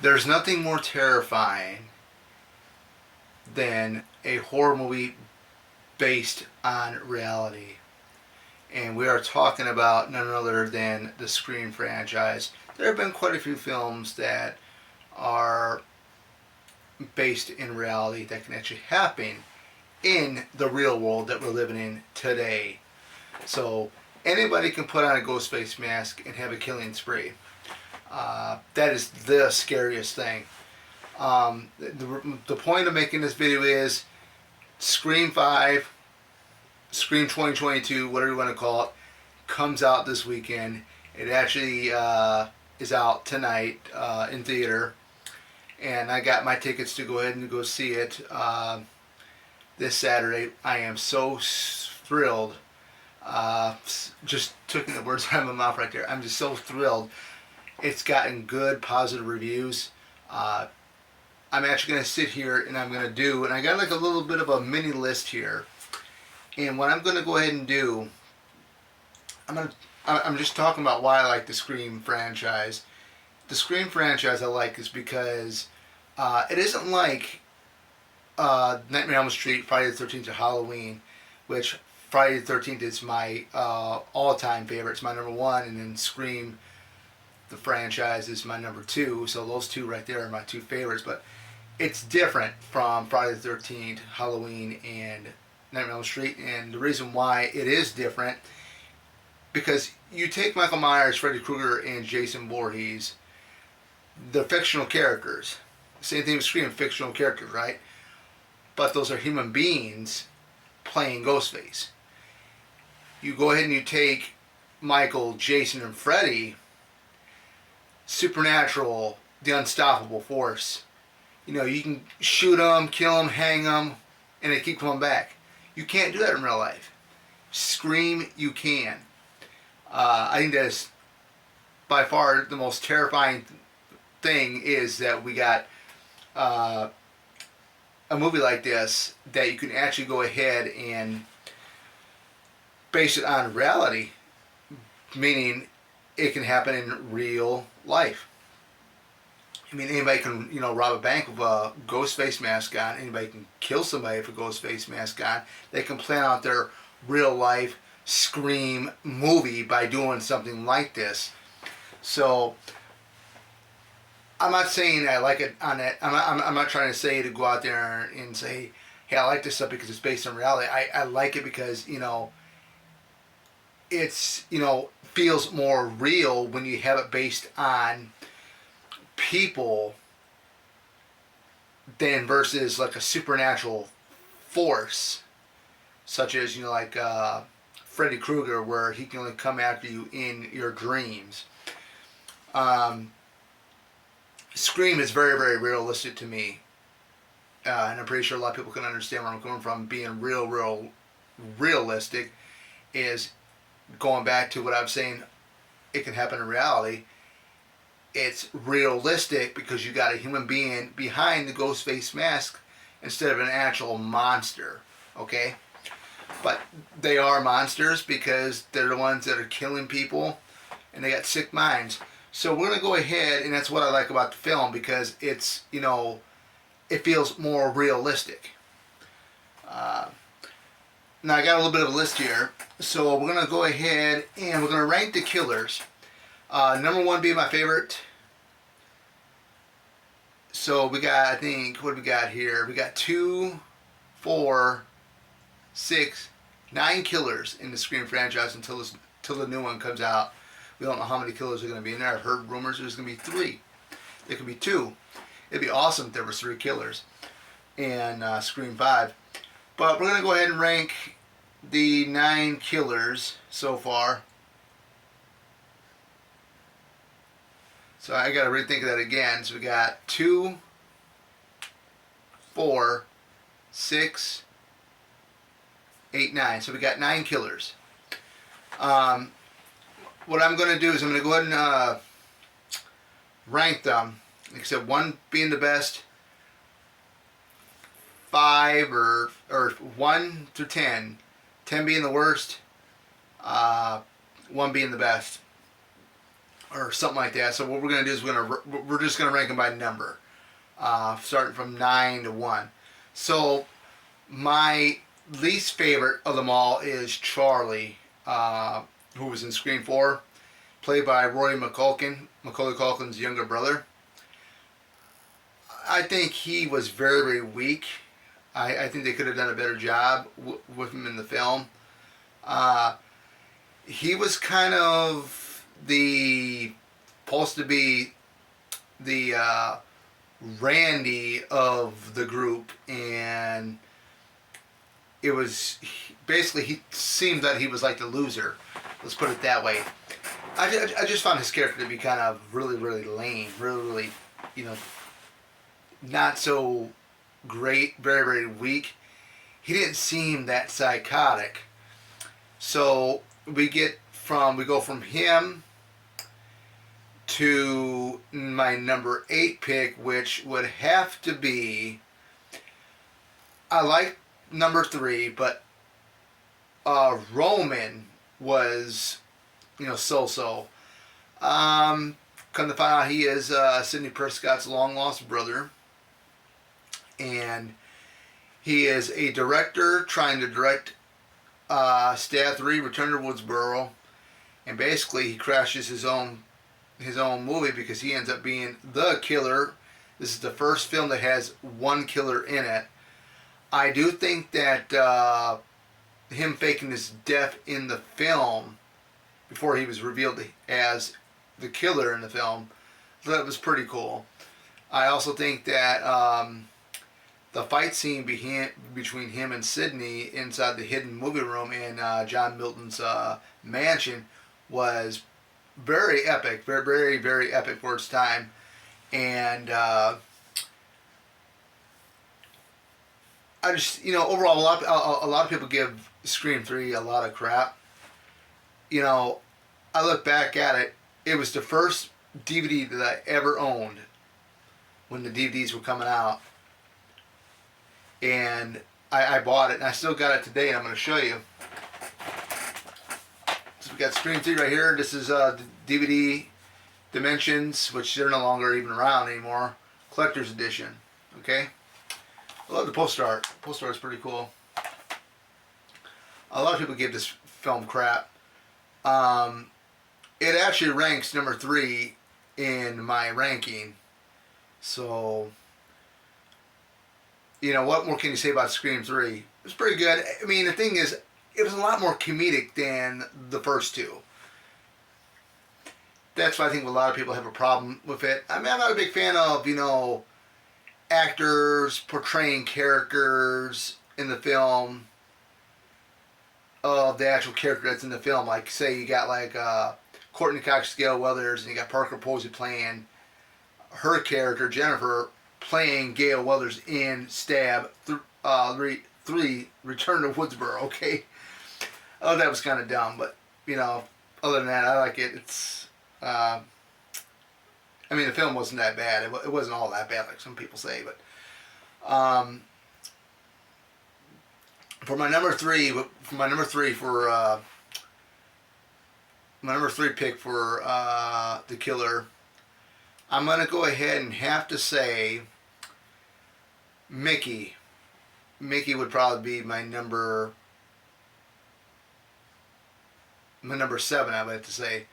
There's nothing more terrifying than a horror movie based on reality. And we are talking about none other than the Scream franchise. There have been quite a few films that are based in reality that can actually happen in the real world that we're living in today. So anybody can put on a ghost face mask and have a killing spree. That is the scariest thing. The point of making this video is Scream 5, Scream 2022, whatever you want to call it, comes out this weekend. It actually is out tonight in theater. And I got my tickets to go ahead and go see it this Saturday. I am so thrilled. Just took the words out of my mouth right there. I'm just so thrilled. It's gotten good, positive reviews. I'm actually going to sit here and I'm going to do, and I got like a little bit of a mini list here. And what I'm going to go ahead and do, I'm just talking about why I like the Scream franchise. The Scream franchise I like is because it isn't like Nightmare on Elm Street, Friday the 13th, or Halloween, which Friday the 13th is my all-time favorite. It's my number one, and then Scream, the franchise, is my number two. So those two right there are my two favorites. But it's different from Friday the 13th, Halloween, and Nightmare on Elm Street. And the reason why it is different, because you take Michael Myers, Freddy Krueger, and Jason Voorhees, they're fictional characters. Same thing with Scream, fictional characters, right? But those are human beings playing Ghostface. You go ahead and you take Michael, Jason, and Freddy, supernatural, the unstoppable force. You know, you can shoot them, kill them, hang them, and they keep coming back. You can't do that in real life. Scream, you can. I think that is by far the most terrifying thing, is that we got a movie like this that you can actually go ahead and base it on reality, meaning it can happen in real life. I mean, anybody can, rob a bank with a ghost face mask on. Anybody can kill somebody with a ghost face mask on. They can plan out their real life Scream movie by doing something like this. So I'm not saying I like it on that. I'm not trying to say to go out there and say, hey, I like this stuff because it's based on reality. I like it because, it's, feels more real when you have it based on people than versus like a supernatural force, such as, like Freddy Krueger, where he can only come after you in your dreams. Scream is very, very realistic to me. And I'm pretty sure a lot of people can understand where I'm coming from. Being realistic is going back to what I was saying, it can happen in reality. It's realistic because you got a human being behind the ghost face mask instead of an actual monster. Okay? But they are monsters because they're the ones that are killing people and they got sick minds. So we're going to go ahead, and that's what I like about the film, because it's, it feels more realistic. Now I got a little bit of a list here. So we're going to go ahead and we're going to rank the killers. Number one being my favorite. So we got, I think, what do we got here? We got 2, 4, 6, 9 killers in the Scream franchise until the new one comes out. We don't know how many killers are going to be in there. I've heard rumors there's going to be 3. There could be 2. It'd be awesome if there was 3 killers in Scream 5. But we're going to go ahead and rank the 9 killers so far. So I got to rethink of that again. So we got 2, 4, 6, 8, 9. So we got 9 killers. What I'm going to do is I'm going to go ahead and rank them. Like I said, 1 being the best, 5 or 1 through 10. 10 being the worst, 1 being the best. or something like that. So what we're gonna do is we're just gonna rank them by number, starting from 9 to 1. So my least favorite of them all is Charlie, who was in Scream 4, played by Rory McCulkin, Macaulay Culkin's younger brother. I think he was very, very weak. I think they could have done a better job with him in the film. Uh, he was kind of supposed to be the Randy of the group, and it was basically, he seemed that he was like the loser. Let's put it that way. I just found his character to be kind of really, really lame, really, really, you know, not so great, very, very weak. He didn't seem that psychotic. So we go from him to my number 8 pick, which would have to be, I like number 3, but Roman was, so-so. Come to find out, he is Sidney Prescott's long-lost brother. And he is a director trying to direct Stab 3, Return to Woodsboro. And basically he crashes his own movie because he ends up being the killer. This is the first film that has one killer in it. I do think that him faking his death in the film before he was revealed as the killer in the film, that was pretty cool. I also think that the fight scene between him and Sidney inside the hidden movie room in John Milton's mansion was very epic, very, very, very epic for its time. And I just, overall, a lot of people give Scream 3 a lot of crap. I look back at it, it was the first DVD that I ever owned when the DVDs were coming out. And I bought it, and I still got it today, and I'm going to show you. So we got Scream 3 right here. This is the DVD Dimensions, which they're no longer even around anymore. Collector's edition. Okay? I love the poster art. Poster art is pretty cool. A lot of people give this film crap. It actually ranks number 3 in my ranking. So, what more can you say about Scream 3? It was pretty good. I mean, the thing is, it was a lot more comedic than the first two. That's why I think a lot of people have a problem with it. I mean, I'm not a big fan of, actors portraying characters in the film of the actual character that's in the film. Like, say you got Courtney Cox, Gail Weathers, and you got Parker Posey playing her character, Jennifer, playing Gail Weathers in Stab 3, Return to Woodsboro, okay? Oh, that was kind of dumb, but, other than that, I like it. It's, the film wasn't that bad. It wasn't all that bad, like some people say, but, for my number 3 pick for the killer, I'm going to go ahead and have to say Mickey. Mickey would probably be my number 7, I would have to say,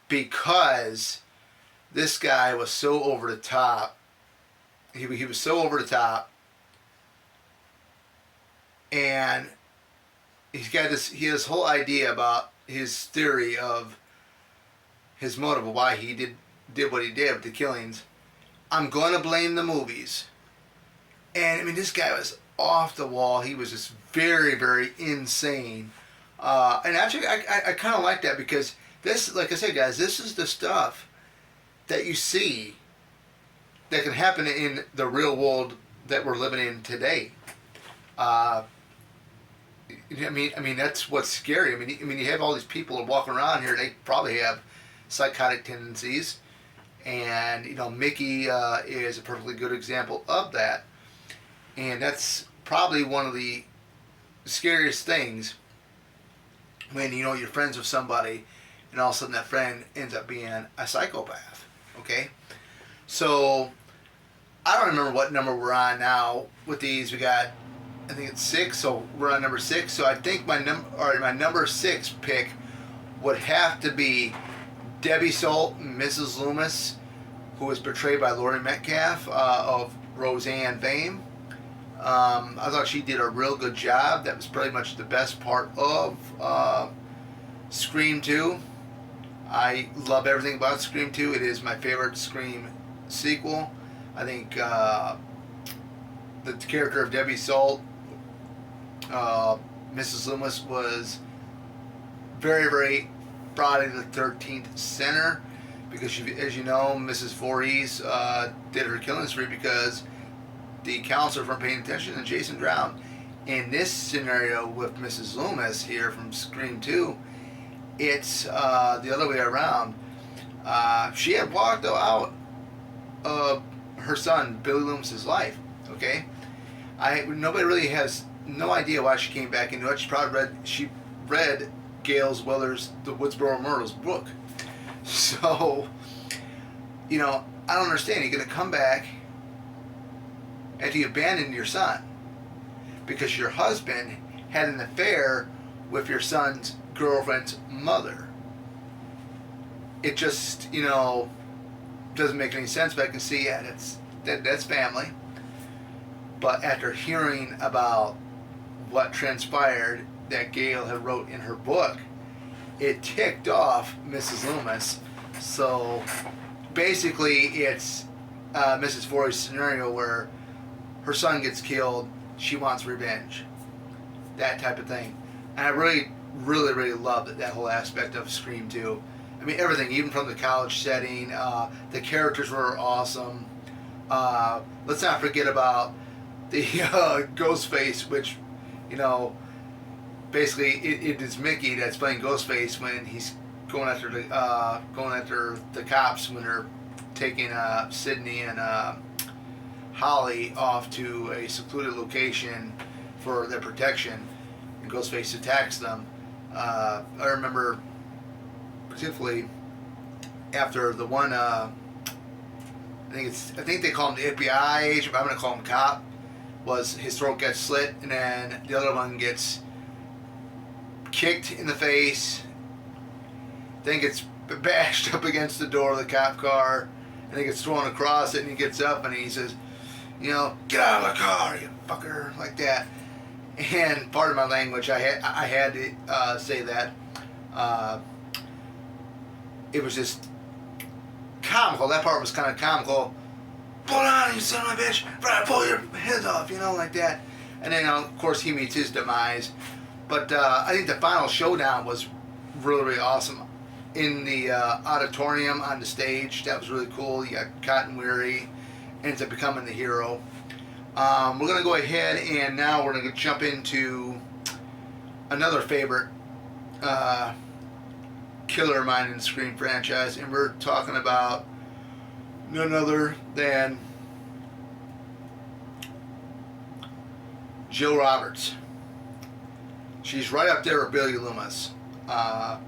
because this guy was so over the top. He was so over the top, and he has this whole idea about his theory of his motive of why he did what he did with the killings. I'm going to blame the movies. And, this guy was off the wall. He was just very, very insane. And actually, I kind of like that because this, like I said, guys, this is the stuff that you see that can happen in the real world that we're living in today. That's what's scary. You have all these people walking around here. They probably have psychotic tendencies, and Mickey is a perfectly good example of that. And that's probably one of the scariest things when you're friends with somebody and all of a sudden that friend ends up being a psychopath. Okay, so I don't remember what number we're on now with these. We got, I think it's 6, so we're on number 6. So I think my number 6 pick would have to be Debbie Salt, Mrs. Loomis, who was portrayed by Laurie Metcalf of Roseanne fame. I thought she did a real good job. That was pretty much the best part of Scream 2. I love everything about Scream 2. It is my favorite Scream sequel. I think the character of Debbie Salt, Mrs. Loomis, was very, very Friday the 13th center, because she, as you know, Mrs. Voorhees did her killing spree because the counselor weren't paying attention and Jason drowned. In this scenario with Mrs. Loomis here from Scream 2, it's the other way around. She had walked out of her son Billy Loomis's life. Okay, nobody really has no idea why she came back into it. She read Gail Weller's The Woodsboro Murders book. So, you know, I don't understand. You're going to come back after you abandoned your son because your husband had an affair with your son's girlfriend's mother. It just, you know, doesn't make any sense, but I can see, yeah, that's family. But after hearing about what transpired that Gail had wrote in her book, it ticked off Mrs. Loomis. So basically it's Mrs. Voorhees' scenario where her son gets killed, she wants revenge, that type of thing. And I really, really, really loved that whole aspect of Scream 2. I mean, everything, even from the college setting, the characters were awesome. Let's not forget about the Ghostface, which, you know, basically it is Mickey that's playing Ghostface when he's going after the cops when they're taking Sydney and Holly off to a secluded location for their protection, and Ghostface attacks them. I remember particularly after the one, I think they call him the FBI agent, but I'm gonna call him cop. Was his throat gets slit, and then the other one gets kicked in the face, then gets bashed up against the door of the cop car, and he gets thrown across it, and he gets up and he says, you know, get out of the car, you fucker, like that. And part of my language, I had to say that. It was just comical. That part was kind of comical. Pull on, you son of a bitch! Pull your heads off, you know, like that. And then, of course, he meets his demise. But I think the final showdown was really, really awesome. In the auditorium on the stage, that was really cool. You got Cotton Weary, ends up becoming the hero. We're going to go ahead and now we're going to jump into another favorite killer of mine in the Scream franchise, and we're talking about none other than Jill Roberts. She's right up there with Billy Loomis. I'm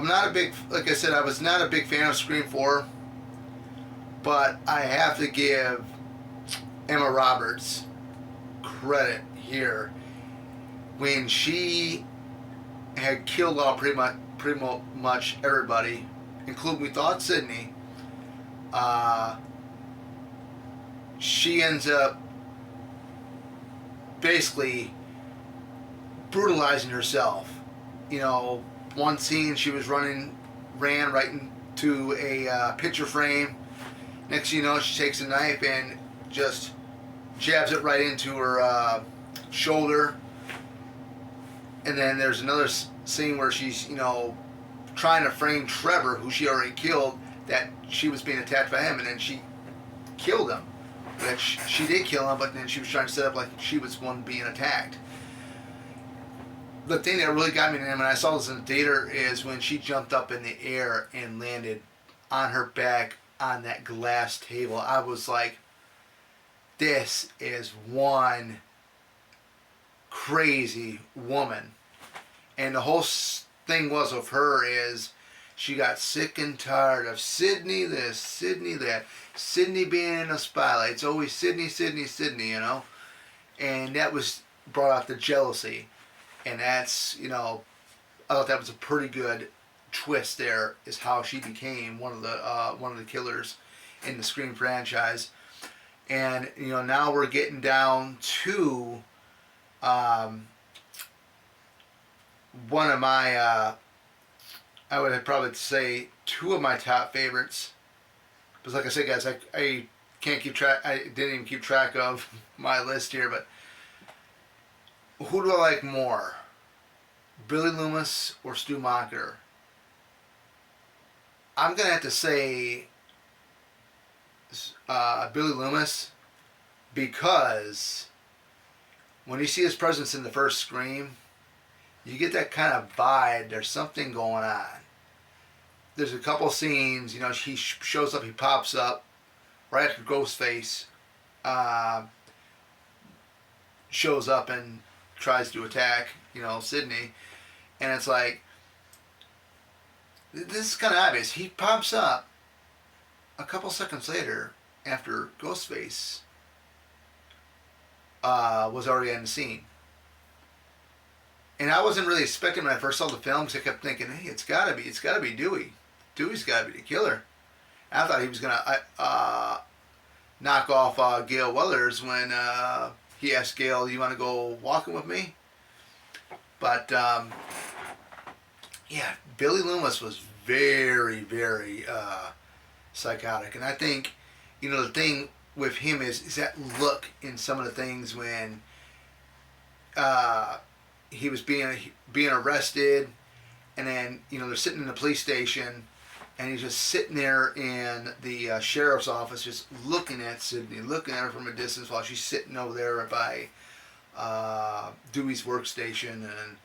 not a big, like I said, I was not a big fan of Scream 4, but I have to give Emma Roberts credit here. When she had killed off pretty much everybody, including, we thought, Sydney, she ends up basically brutalizing herself. You know, one scene she was ran right into a picture frame. Next thing you know, she takes a knife and just jabs it right into her shoulder. And then there's another scene where she's, you know, trying to frame Trevor, who she already killed, that she was being attacked by him, and then she killed him. Which she did kill him, but then she was trying to set up like she was one being attacked. The thing that really got me to him, and I saw this in the theater, is when she jumped up in the air and landed on her back on that glass table. I was like, this is one crazy woman. And the whole thing was of her is She got sick and tired of Sydney this, Sydney that, Sydney being in the spotlight. It's always Sydney, Sydney, Sydney, you know? And that was brought out the jealousy. And that's, you know, I thought that was a pretty good twist there, is how she became one of the killers in the Scream franchise. And, you know, now we're getting down to one of my, I would probably say two of my top favorites. Because like I said, guys, I can't keep track, I didn't even keep track of my list here, but who do I like more? Billy Loomis or Stewmacher? I'm going to have to say Billy Loomis, because when you see his presence in the first Scream, you get that kind of vibe. There's something going on. There's a couple scenes, you know, he shows up, he pops up right after Ghostface shows up and tries to attack, you know, Sydney. And it's like, this is kind of obvious. He pops up a couple seconds later after Ghostface was already on the scene. And I wasn't really expecting when I first saw the film, because I kept thinking, hey, it's gotta be Dewey. Dewey's gotta be the killer. And I thought he was gonna knock off Gail Weathers when he asked Gail, "You want to go walking with me?" But yeah, Billy Loomis was very, very psychotic, and I think, you know, the thing with him is that look in some of the things when he was being arrested, and then, you know, they're sitting in the police station, and he's just sitting there in the sheriff's office, just looking at Sydney, looking at her from a distance while she's sitting over there by Dewey's workstation, and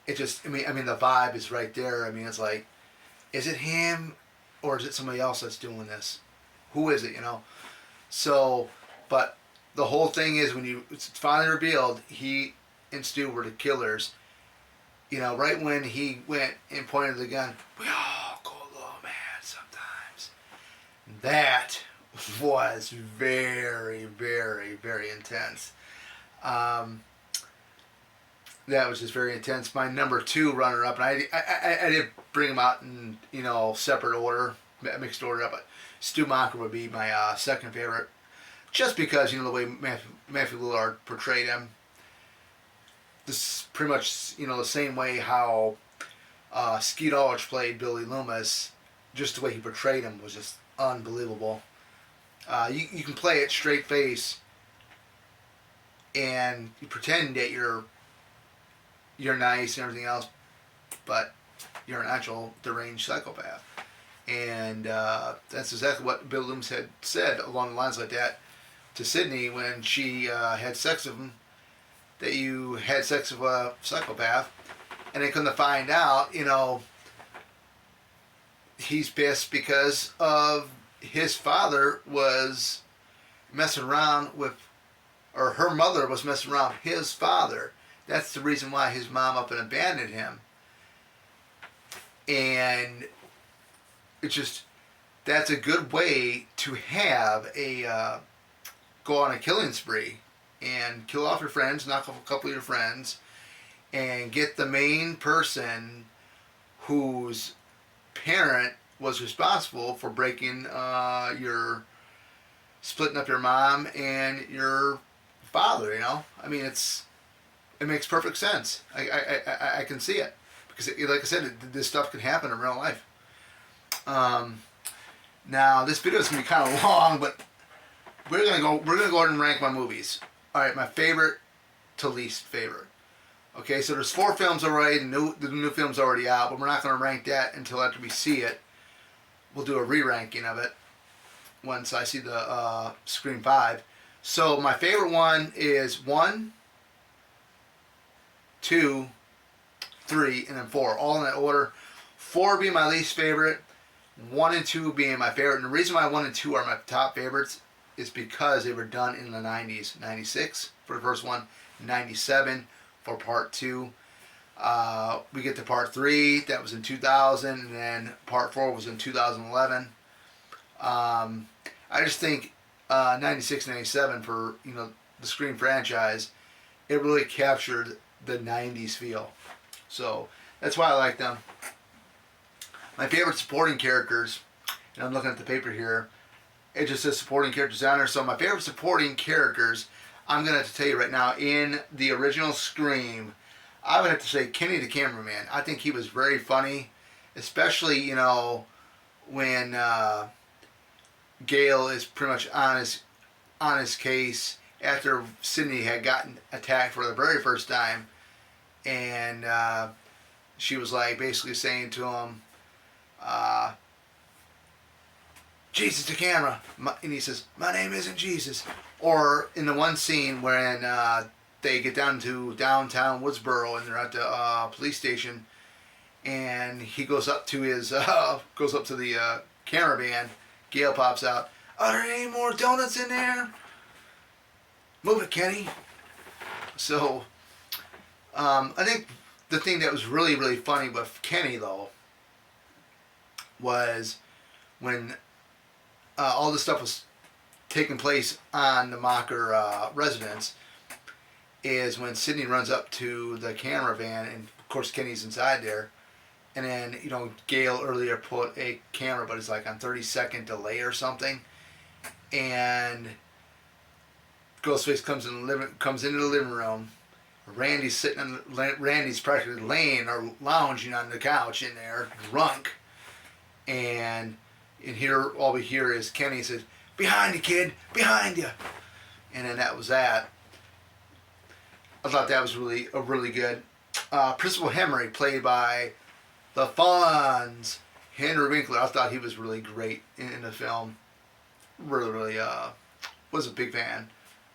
it just, I mean, the vibe is right there. I mean, it's like, is it him, or is it somebody else that's doing this? Who is it, you know? So, but the whole thing is, when it's finally revealed, he and Stu were the killers. You know, right when he went and pointed the gun, we all go a little mad sometimes. That was very, very, very intense. That was just very intense. My number two runner-up, and I did bring them out in, you know, separate order, mixed order, but Stewmacher would be my second favorite, just because, you know, the way Matthew Lillard portrayed him. This is pretty much, you know, the same way how Skeet Ulrich played Billy Loomis. Just the way he portrayed him was just unbelievable. You can play it straight face and you pretend that you're nice and everything else, but you're an actual deranged psychopath. And that's exactly what Bill Loomis had said along the lines like that to Sydney when she had sex with him, that you had sex with a psychopath. And they couldn't find out, you know, he's pissed because of his father was messing around with, or her mother was messing around with his father. That's the reason why his mom up and abandoned him. And it's just, that's a good way to have a, go on a killing spree and kill off your friends, knock off a couple of your friends, and get the main person whose parent was responsible for breaking splitting up your mom and your father, you know? I mean, it makes perfect sense. I can see it. Because, like I said, this stuff can happen in real life. Now, this video is going to be kind of long, but we're going to go ahead and rank my movies. All right, my favorite to least favorite. Okay, so there's 4 films already. The new film's already out, but we're not going to rank that until after we see it. We'll do a re-ranking of it once I see the Scream 5. So my favorite one is 1, 2, 3, and then 4. All in that order. 4 being my least favorite. 1 and 2 being my favorite. And the reason why 1 and 2 are my top favorites is because they were done in the 90s. 96 for the first one, 97 for part 2. We get to part 3, that was in 2000, and then part 4 was in 2011. I just think 96, 97 for, you know, the Scream franchise, it really captured the 90s feel. So that's why I like them. My favorite supporting characters, and I'm looking at the paper here, it just says supporting characters down there. So my favorite supporting characters, I'm going to have to tell you right now, in the original Scream, I would have to say Kenny the cameraman. I think he was very funny, especially, you know, when Gale is pretty much on his case after Sidney had gotten attacked for the very first time, and she was like basically saying to him, Jesus the camera, and he says, my name isn't Jesus. Or in the one scene when they get down to downtown Woodsboro and they're at the police station, and he goes up to his the camera van. Gale pops out. Are there any more donuts in there? Move it, Kenny. So, I think the thing that was really, really funny with Kenny, though, was when all this stuff was taking place on the Macher residence, is when Sidney runs up to the camera van, and of course Kenny's inside there, and then, you know, Gale earlier put a camera, but it's like on 30-second delay or something, and Ghostface comes into the living room. Randy's practically laying or lounging on the couch in there, drunk, and here all we hear is Kenny says, "Behind you, kid, behind you," and then that was that. I thought that was really good. Principal Henry, played by the Fonz, Henry Winkler. I thought he was really great in the film. Really was a big fan.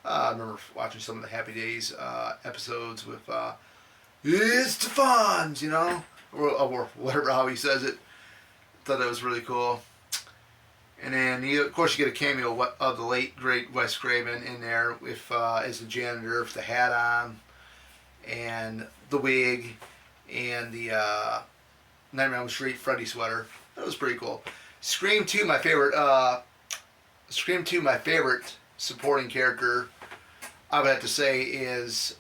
I remember watching some of the Happy Days episodes with it's the Fonz, you know, or whatever how he says it. Thought that was really cool. And then, of course, you get a cameo of the late, great Wes Craven in there with as the janitor with the hat on and the wig and the Nightmare on Elm Street Freddy sweater. That was pretty cool. Scream 2, my favorite supporting character, I would have to say, is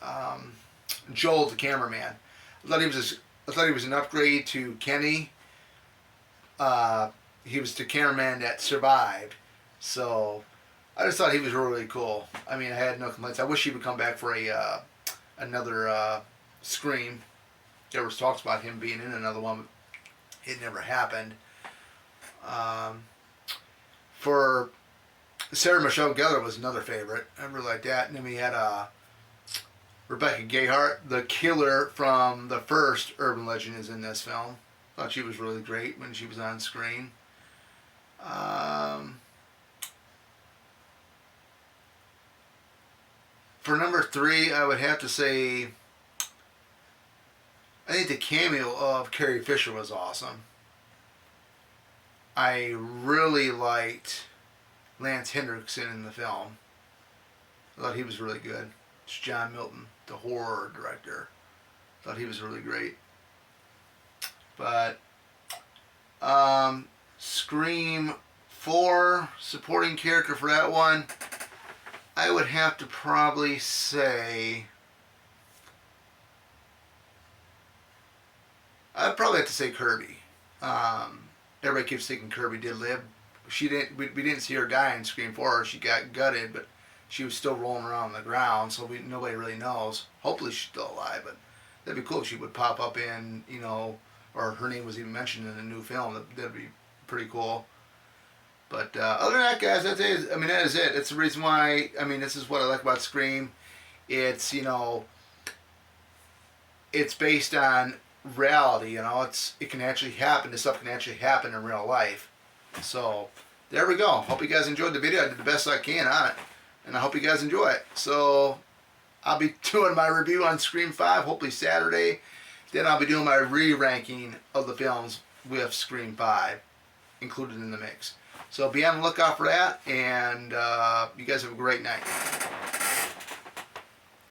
Joel the cameraman. I thought he was an upgrade to Kenny. He was the cameraman that survived, so I just thought he was really cool. I mean, I had no complaints. I wish he would come back for another Scream. There was talks about him being in another one, but it never happened. For Sarah Michelle Gellar was another favorite. I really liked that. And then we had Rebecca Gayheart, the killer from the first Urban Legend, is in this film. Thought she was really great when she was on screen. For number 3, I would have to say, I think the cameo of Carrie Fisher was awesome. I really liked Lance Henriksen in the film. I thought he was really good. It's John Milton, the horror director. Thought he was really great. But Scream 4, supporting character for that one, I would have to probably say, I'd probably have to say Kirby. Everybody keeps thinking Kirby did live. She didn't. We didn't see her die in Scream 4. She got gutted, but she was still rolling around on the ground, so nobody really knows. Hopefully she's still alive, but that'd be cool if she would pop up in, you know, or her name was even mentioned in a new film. That'd be pretty cool. But other than that, guys, that is it. It's the reason why, this is what I like about Scream. It's, you know, it's based on reality, you know. It can actually happen. This stuff can actually happen in real life. So, there we go. Hope you guys enjoyed the video. I did the best I can on it. And I hope you guys enjoy it. So, I'll be doing my review on Scream 5, hopefully Saturday. Then I'll be doing my re-ranking of the films with Scream 5 included in the mix. So be on the lookout for that, and you guys have a great night.